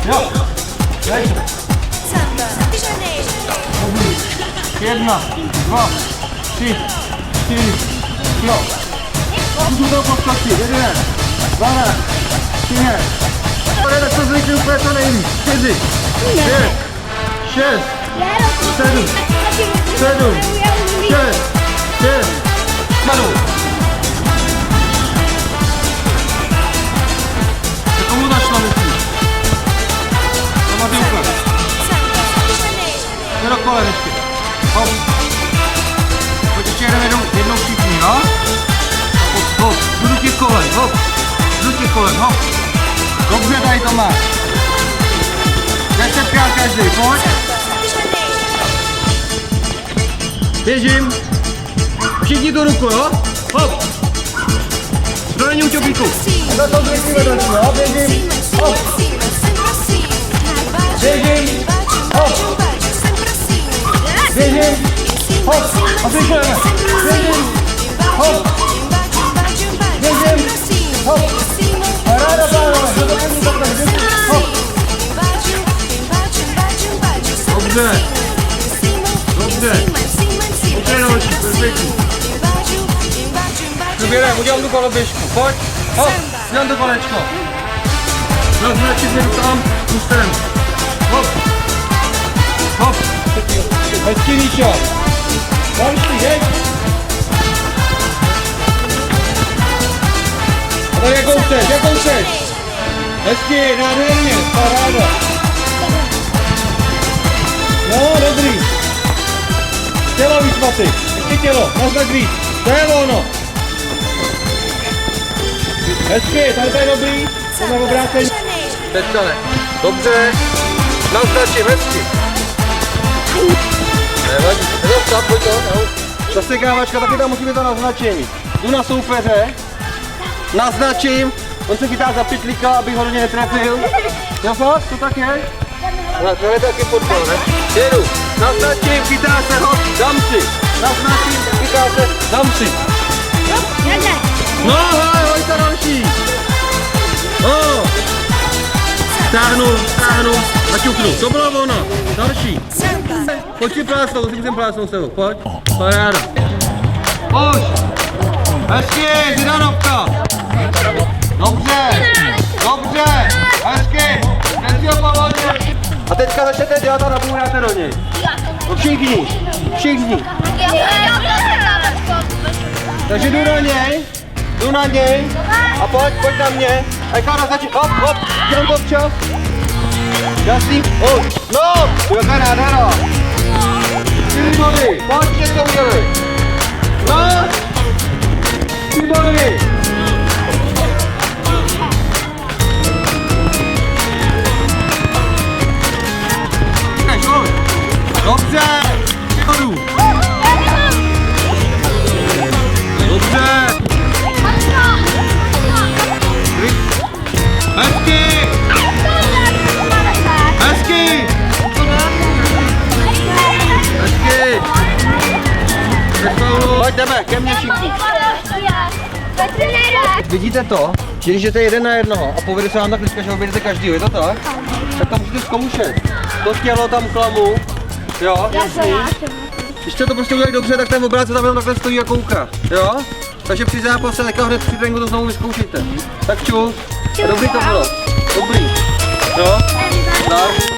Jo. Dobrý. 1, 2, 3, 4, jo. Můžu to poskočit. 1, 2, 3, ale to zvykli úplně to nejvíc. 4, 5, 6, 7, 6, 5, 7. Komu zašlo, myslíš? To máte úplně. Jde do kolen ještě. Hop. Pojď ještě jednou všichni, jo? Hop, jdu do těch kolen, hop. Jdu do těch kolen, hop. Dobře, tady to máš. 10krát každý, pojď. Běžím. Všichni tu ruku, jo? Hop. Zdrojení učopíku. To to zvyklíme trošku, jo? Běžím. Hop. Běžím. Hop. Běžím. Hop. A zvyklujeme. Běžím. Hop. Běžím. Hop. A ráda pánové. Hop. Dobře. Dobře. Utrénovačí, perfektní. Běrem, udělám tu koloběžku, pojď, hop, udělám to kolečko. Naznačit mi tam, ústerem, hop, hop, hezky Míšo, další, jeď. A tak jakou chceš, hezky, nádherně, paráda. No, dobrý. Tělo víc, Maty, ještě tělo, naznač víc, to je ono. Hezky, tady je dobrý, jsme obrácení. Teďka ne. Dobře, naznačím, hezky. Nevadí, nedostat, pojď to. Zasekávačka, taky tam musí být to naznačení. Jdu na soupeře, naznačím, on se chytá za pytlíka, abych ho do něj netrefil. Jo fakt, to tak je? No, to je taky fotbal, ne? Jedu, naznačím, chytá se ho, dám si. Naznačím, chytá se, dám si. No, hoj, ta další. No. Stáhnu a ťuknu. To bylo ono. Další. Pojď si plásnout, to si musím plásnout sebou. Pojď. Paráda. Pojď. Hezky, Zidanovka. Dobře. Dobře. Hezky. Teď si ho pohodně. A teďka začnete dělat a nabůráte do něj. No všichni. Všichni. Takže jdu na něj a pojď na mě. A jak naznačit, hop, dělám to včas. Jasný, no, to je nádhera. 4 body, pojďte to udělat. No, 3 body. Dobře, 3 bodů. Dobře. Hezky! Hezky! Hezky! Pojď jdeme, ke mně všichni. Vidíte to? Že když jdete jeden na jednoho a povede se vám tak lidská, že objedete každýho, je to tak? Tak to musíte zkoušet. To tělo tam klamu. Jo, jasný. Když to prostě udělají dobře, tak ten obrázek tam takhle stojí a kouká. Jo? Takže při zápase, teďka hned při tréninku to znovu vyzkoušejte. Tak čus. Dobrý to bylo. Dobrý. Jo? Tak.